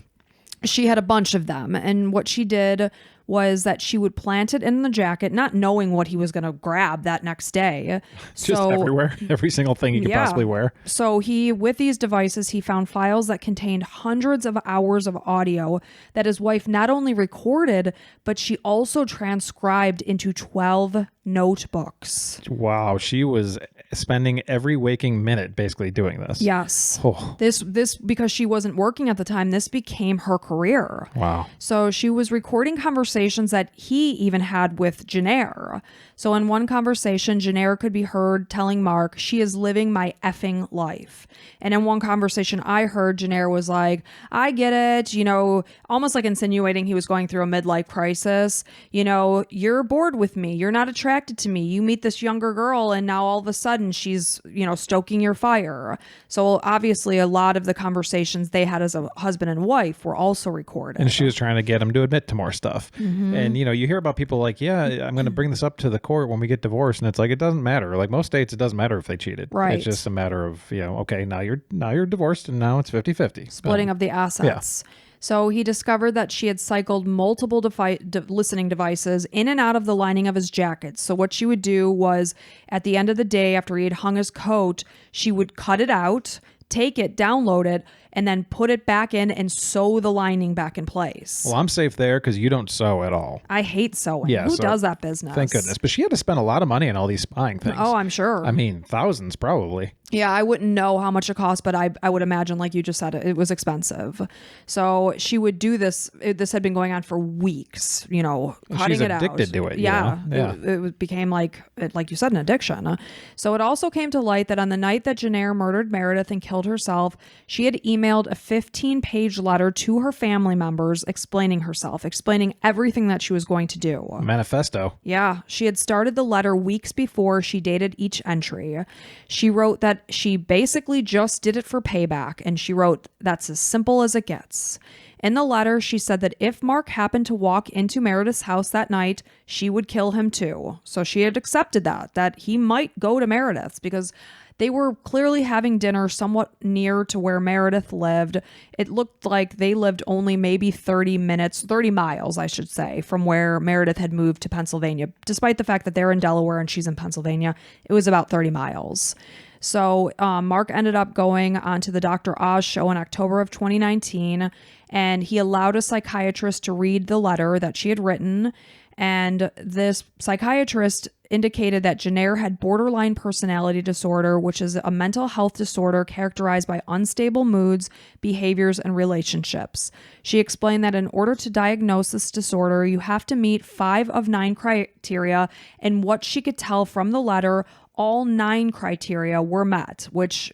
She had a bunch of them, and what she did was that she would plant it in the jacket, not knowing what he was going to grab that next day. Just everywhere, every single thing he could possibly wear. So with these devices, he found files that contained hundreds of hours of audio that his wife not only recorded, but she also transcribed into 12 notebooks. Wow, she was spending every waking minute basically doing this. Yes. This because she wasn't working at the time, this became her career. Wow. So she was recording conversations that he even had with Jennair. So in one conversation, Jennair could be heard telling Mark, "She is living my effing life." And in one conversation I heard, Jennair was like, "I get it," almost like insinuating he was going through a midlife crisis. "You're bored with me. You're not attracted to me. You meet this younger girl and now all of a sudden she's, stoking your fire." So obviously a lot of the conversations they had as a husband and wife were also recorded. And she was trying to get him to admit to more stuff. Mm-hmm. And, you hear about people like, yeah, I'm going to bring this up to the court when we get divorced. And it's like, it doesn't matter. Like most states, it doesn't matter if they cheated. Right. It's just a matter of, okay, now you're divorced and now it's 50-50. Splitting of the assets. Yeah. So he discovered that she had cycled multiple listening devices in and out of the lining of his jacket. So what she would do was at the end of the day, after he had hung his coat, she would cut it out, take it, download it, and then put it back in and sew the lining back in place. Well, I'm safe there because you don't sew at all. I hate sewing. Yeah, Who does that business? Thank goodness. But she had to spend a lot of money on all these spying things. Oh, I'm sure. I mean, thousands probably. Yeah, I wouldn't know how much it cost, but I would imagine, like you just said, it was expensive. So she would do this. This had been going on for weeks, cutting She's it out. addicted to it. Yeah. Yeah. It became like you said, an addiction. So it also came to light that on the night that Jennair murdered Meredith and killed herself, she had emailed a 15-page letter to her family members explaining herself, explaining everything that she was going to do. Manifesto. Yeah, she had started the letter weeks before she dated each entry. She wrote that she basically just did it for payback, and she wrote, "That's as simple as it gets." In the letter, she said that if Mark happened to walk into Meredith's house that night, she would kill him too. So she had accepted that he might go to Meredith's because they were clearly having dinner somewhat near to where Meredith lived. It looked like they lived only maybe 30 miles, I should say, from where Meredith had moved to Pennsylvania. Despite the fact that they're in Delaware and she's in Pennsylvania, it was about 30 miles. So Mark ended up going onto the Dr. Oz show in October of 2019, and he allowed a psychiatrist to read the letter that she had written. And this psychiatrist indicated that Jennair had borderline personality disorder, which is a mental health disorder characterized by unstable moods, behaviors, and relationships. She explained that in order to diagnose this disorder, you have to meet 5 of 9 criteria, and what she could tell from the letter, all 9 criteria were met, which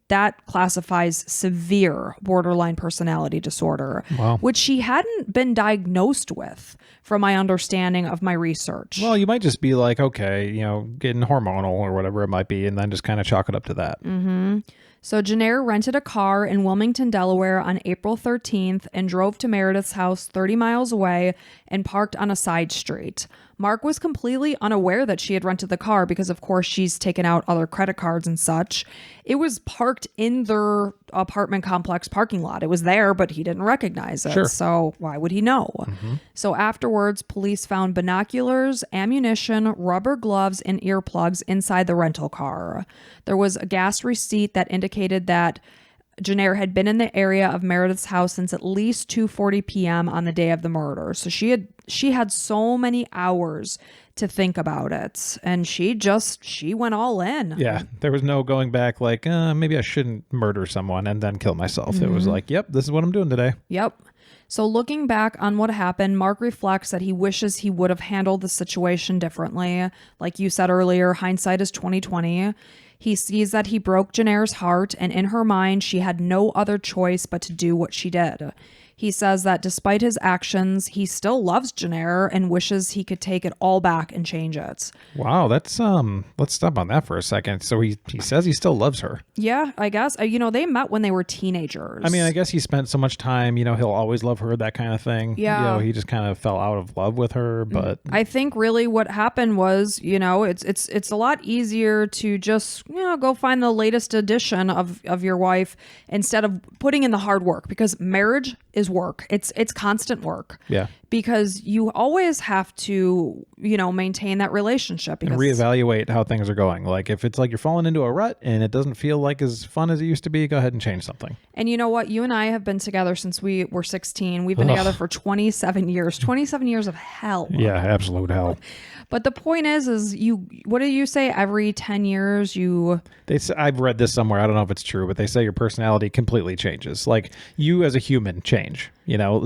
that classifies severe borderline personality disorder, wow, which she hadn't been diagnosed with from my understanding of my research. Well, you might just be like, okay, getting hormonal or whatever it might be, and then just kind of chalk it up to that. Mm-hmm. So Jennair rented a car in Wilmington, Delaware on April 13th and drove to Meredith's house 30 miles away and parked on a side street. Mark was completely unaware that she had rented the car because, of course, she's taken out other credit cards and such. It was parked in their apartment complex parking lot. It was there, but he didn't recognize it. Sure. So why would he know? Mm-hmm. So afterwards, police found binoculars, ammunition, rubber gloves, and earplugs inside the rental car. There was a gas receipt that indicated that Jennair had been in the area of Meredith's house since at least 2:40 p.m. on the day of the murder. So she had so many hours to think about it, and she went all in. Yeah, there was no going back like, maybe I shouldn't murder someone and then kill myself. Mm-hmm. It was like, yep, this is what I'm doing today. Yep. So looking back on what happened, Mark reflects that he wishes he would have handled the situation differently. Like you said earlier, hindsight is 20/20. He sees that he broke Jennair's heart, and in her mind, she had no other choice but to do what she did. He says that despite his actions, he still loves Jennair and wishes he could take it all back and change it. Wow, that's let's stop on that for a second. So he says he still loves her. Yeah, I guess. They met when they were teenagers. I mean, I guess he spent so much time, he'll always love her, that kind of thing. Yeah. He just kind of fell out of love with her, but I think really what happened was, it's a lot easier to just, go find the latest edition of your wife instead of putting in the hard work, because marriage is is work. It's constant work. Yeah. Because you always have to, maintain that relationship. And reevaluate how things are going. Like if it's like you're falling into a rut and it doesn't feel like as fun as it used to be, go ahead and change something. And you know what? You and I have been together since we were 16. We've been together for 27 years. 27 years of hell. Yeah, absolute hell. But the point is what do you say? Every 10 years I've read this somewhere. I don't know if it's true, but they say your personality completely changes. Like you as a human change,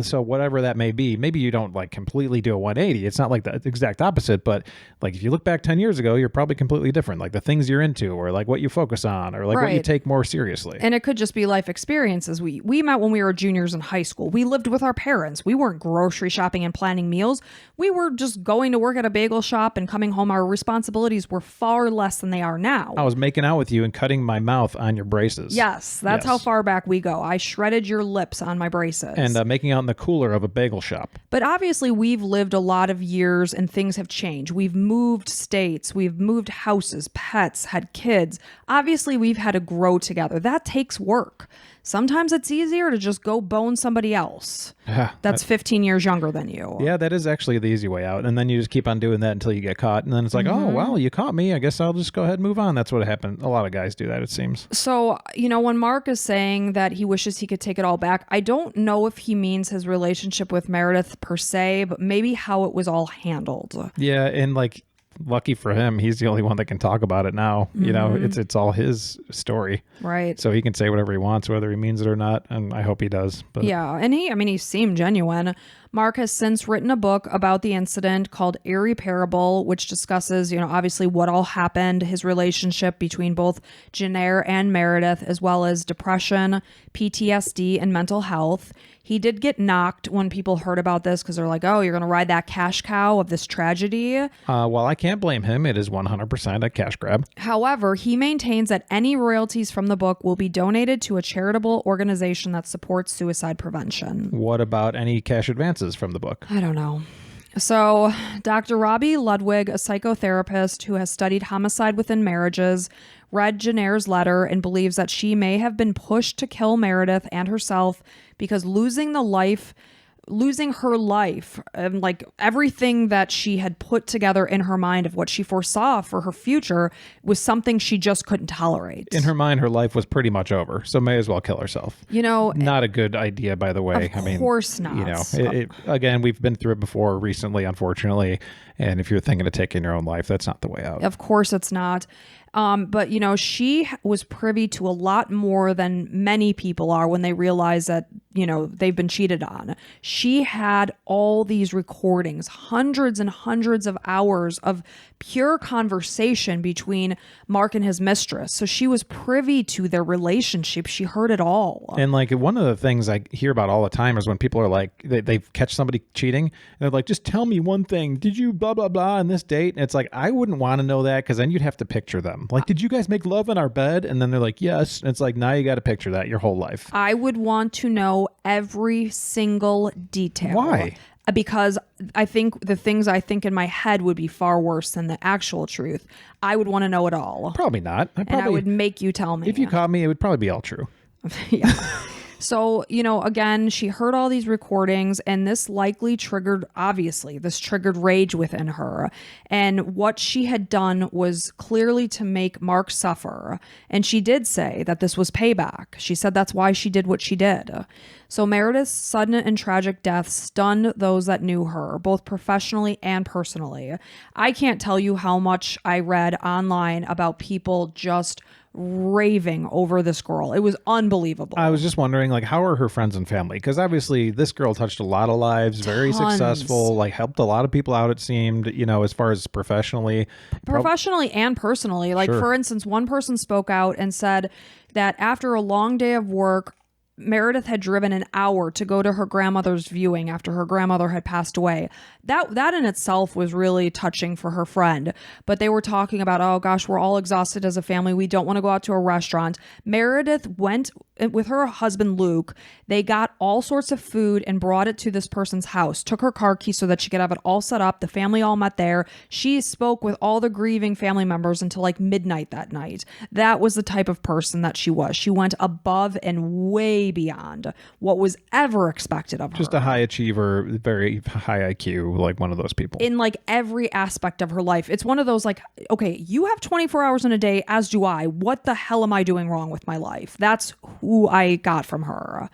so whatever that may be, maybe you don't like completely do a 180. It's not like the exact opposite, but like if you look back 10 years ago, you're probably completely different. Like the things you're into or like what you focus on or like what you take more seriously. And it could just be life experiences. We met when we were juniors in high school. We lived with our parents. We weren't grocery shopping and planning meals. We were just going to work at a bagel shop and coming home. Our responsibilities were far less than they are now. I was making out with you and cutting my mouth on your braces. Yes, that's how far back we go. I shredded your lips on my braces. And making out in the cooler of a bagel shop. But obviously we've lived a lot of years and things have changed. We've moved states, we've moved houses, pets, had kids. Obviously we've had to grow together. That takes work. Sometimes it's easier to just go bone somebody else that's 15 years younger than you. Yeah, that is actually the easy way out. And then you just keep on doing that until you get caught. And then it's like, oh, well, you caught me. I guess I'll just go ahead and move on. That's what happened. A lot of guys do that, it seems. So, when Mark is saying that he wishes he could take it all back, I don't know if he means his relationship with Meredith per se, but maybe how it was all handled. Yeah, and like, lucky for him, he's the only one that can talk about it now. It's all his story, right? So he can say whatever he wants, whether he means it or not, and I hope he does. But yeah, and he seemed genuine. Mark has since written a book about the incident called Irreparable, which discusses, obviously what all happened, his relationship between both Jennair and Meredith, as well as depression, PTSD, and mental health. He did get knocked when people heard about this because they're like, oh, you're going to ride that cash cow of this tragedy. Well, I can't blame him. It is 100% a cash grab. However, he maintains that any royalties from the book will be donated to a charitable organization that supports suicide prevention. What about any cash advances from the book? I don't know. So, Dr. Robbie Ludwig, a psychotherapist who has studied homicide within marriages, read Jennair's letter and believes that she may have been pushed to kill Meredith and herself because losing her life and like everything that she had put together in her mind of what she foresaw for her future was something she just couldn't tolerate. In her mind, her life was pretty much over, so may as well kill herself. Not a good idea, by the way. Of course not. Again, we've been through it before recently, unfortunately, and if you're thinking of taking your own life, that's not the way out. Of course it's not. But, she was privy to a lot more than many people are when they realize that, they've been cheated on. She had all these recordings, hundreds and hundreds of hours of pure conversation between Mark and his mistress. So she was privy to their relationship. She heard it all. And like one of the things I hear about all the time is when people are like, they catch somebody cheating and they're like, just tell me one thing. Did you blah, blah, blah on this date? And it's like, I wouldn't want to know that because then you'd have to picture them. Like, did you guys make love in our bed? And then they're like, yes. And it's like, now you got to picture that your whole life. I would want to know every single detail. Why? Because I think the things I think in my head would be far worse than the actual truth. I would want to know it all. Probably not. And I would make you tell me. If you caught me, it would probably be all true. Yeah. So, again, she heard all these recordings and this triggered rage within her. And what she had done was clearly to make Mark suffer. And she did say that this was payback. She said that's why she did what she did. So Meredith's sudden and tragic death stunned those that knew her, both professionally and personally. I can't tell you how much I read online about people just raving over this girl. It was unbelievable. I was just wondering, like, how are her friends and family? Because obviously this girl touched a lot of lives, very successful, like helped a lot of people out, it seemed, as far as professionally. And personally. Like, Sure. For instance, one person spoke out and said that after a long day of work, Meredith had driven an hour to go to her grandmother's viewing after her grandmother had passed away. That in itself was really touching for her friend. But they were talking about, oh gosh, we're all exhausted as a family. We don't want to go out to a restaurant. Meredith went with her husband, Luke. They got all sorts of food and brought it to this person's house, took her car key so that she could have it all set up. The family all met there. She spoke with all the grieving family members until like midnight that night. That was the type of person that she was. She went above and way way beyond what was ever expected of her. Just a high achiever, very high IQ, like one of those people. In like every aspect of her life. It's one of those like, okay, you have 24 hours in a day, as do I. What the hell am I doing wrong with my life? That's who I got from her.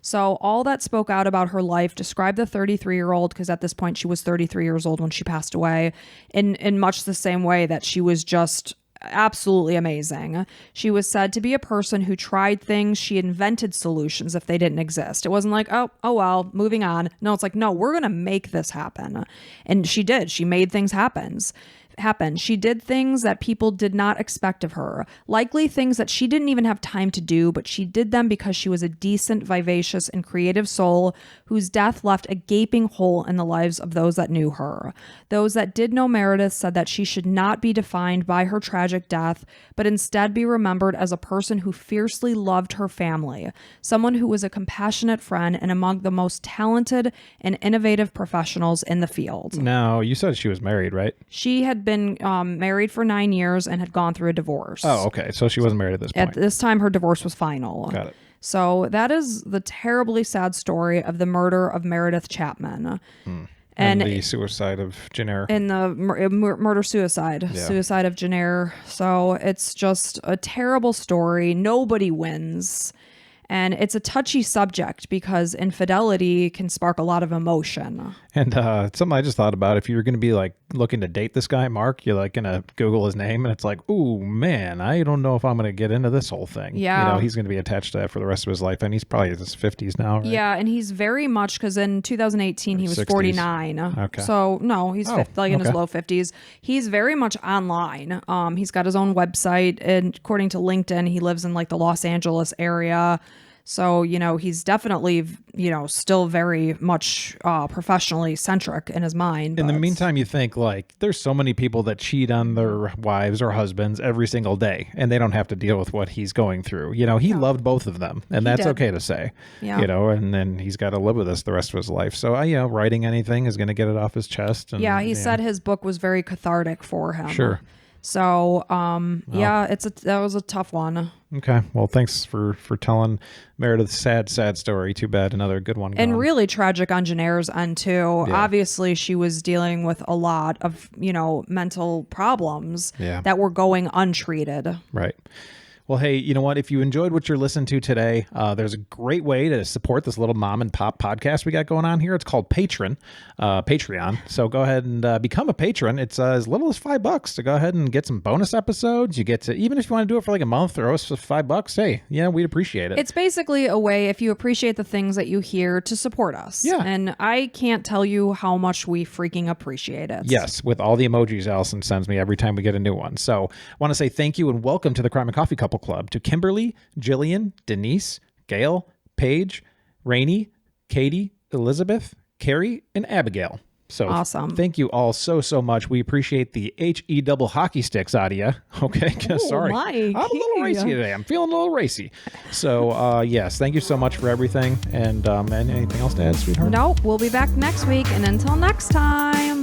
So all that spoke out about her life described the 33-year-old, because at this point she was 33 years old when she passed away, in much the same way that she was just absolutely amazing. She was said to be a person who tried things. She invented solutions if they didn't exist. It wasn't like, oh well, moving on. No, it's like, no, we're going to make this happen. And she did. She made things happen. She did things that people did not expect of her, likely things that she didn't even have time to do, but she did them because she was a decent, vivacious, and creative soul whose death left a gaping hole in the lives of those that knew her. Those that did know Meredith said that she should not be defined by her tragic death, but instead be remembered as a person who fiercely loved her family, someone who was a compassionate friend and among the most talented and innovative professionals in the field. Now, you said she was married, right? She had been married for 9 years and had gone through a divorce. Oh, okay. So she wasn't married at this point. At this time, her divorce was final. Got it. So that is the terribly sad story of the murder of Meredith Chapman. And the suicide of Jennair. And the murder-suicide. Yeah. Suicide of Jennair. So it's just a terrible story. Nobody wins. And it's a touchy subject because infidelity can spark a lot of emotion. And something I just thought about, if you're going to be like looking to date this guy, Mark, you're like going to Google his name and it's like, ooh, man, I don't know if I'm going to get into this whole thing. Yeah. You know, he's going to be attached to that for the rest of his life. And he's probably in his 50s now, right? Yeah, and he's very much, because in 2018 he was 60s. 49. Okay. So no, he's in his low 50s. He's very much online. He's got his own website, and according to LinkedIn, he lives in like the Los Angeles area. So, you know, he's definitely, you know, still very much professionally centric in his mind. In the meantime, you think like there's so many people that cheat on their wives or husbands every single day, and they don't have to deal with what he's going through. You know, he loved both of them, and that's okay to say. Yeah. You know, and then he's got to live with this the rest of his life. So, you know, writing anything is going to get it off his chest. And, yeah, he said his book was very cathartic for him. Sure. So, yeah, that was a tough one. Okay. Well, thanks for telling Meredith's sad story. Too bad another good one gone. And really tragic on Jennair's end, too. Yeah. Obviously, she was dealing with a lot of, you know, mental problems that were going untreated. Right. Well, hey, you know what? If you enjoyed what you're listening to today, there's a great way to support this little mom and pop podcast we got going on here. It's called Patreon. So go ahead and become a patron. It's as little as $5 to go ahead and get some bonus episodes. You get to, even if you want to do it for like a month or us for $5, hey, yeah, we'd appreciate it. It's basically a way, if you appreciate the things that you hear, to support us. Yeah. And I can't tell you how much we freaking appreciate it. Yes, with all the emojis Allison sends me every time we get a new one. So I want to say thank you and welcome to the Crime and Coffee Couple Club, to Kimberly, Jillian, Denise, Gail, Paige, Rainey, Katie, Elizabeth, Carrie, and Abigail. So awesome. Thank you all so much. We appreciate the HE double hockey sticks out of you. Okay. Sorry. Mike. I'm a little racy today. I'm feeling a little racy. So yes, thank you so much for everything. And anything else to add, sweetheart? Nope. We'll be back next week. And until next time.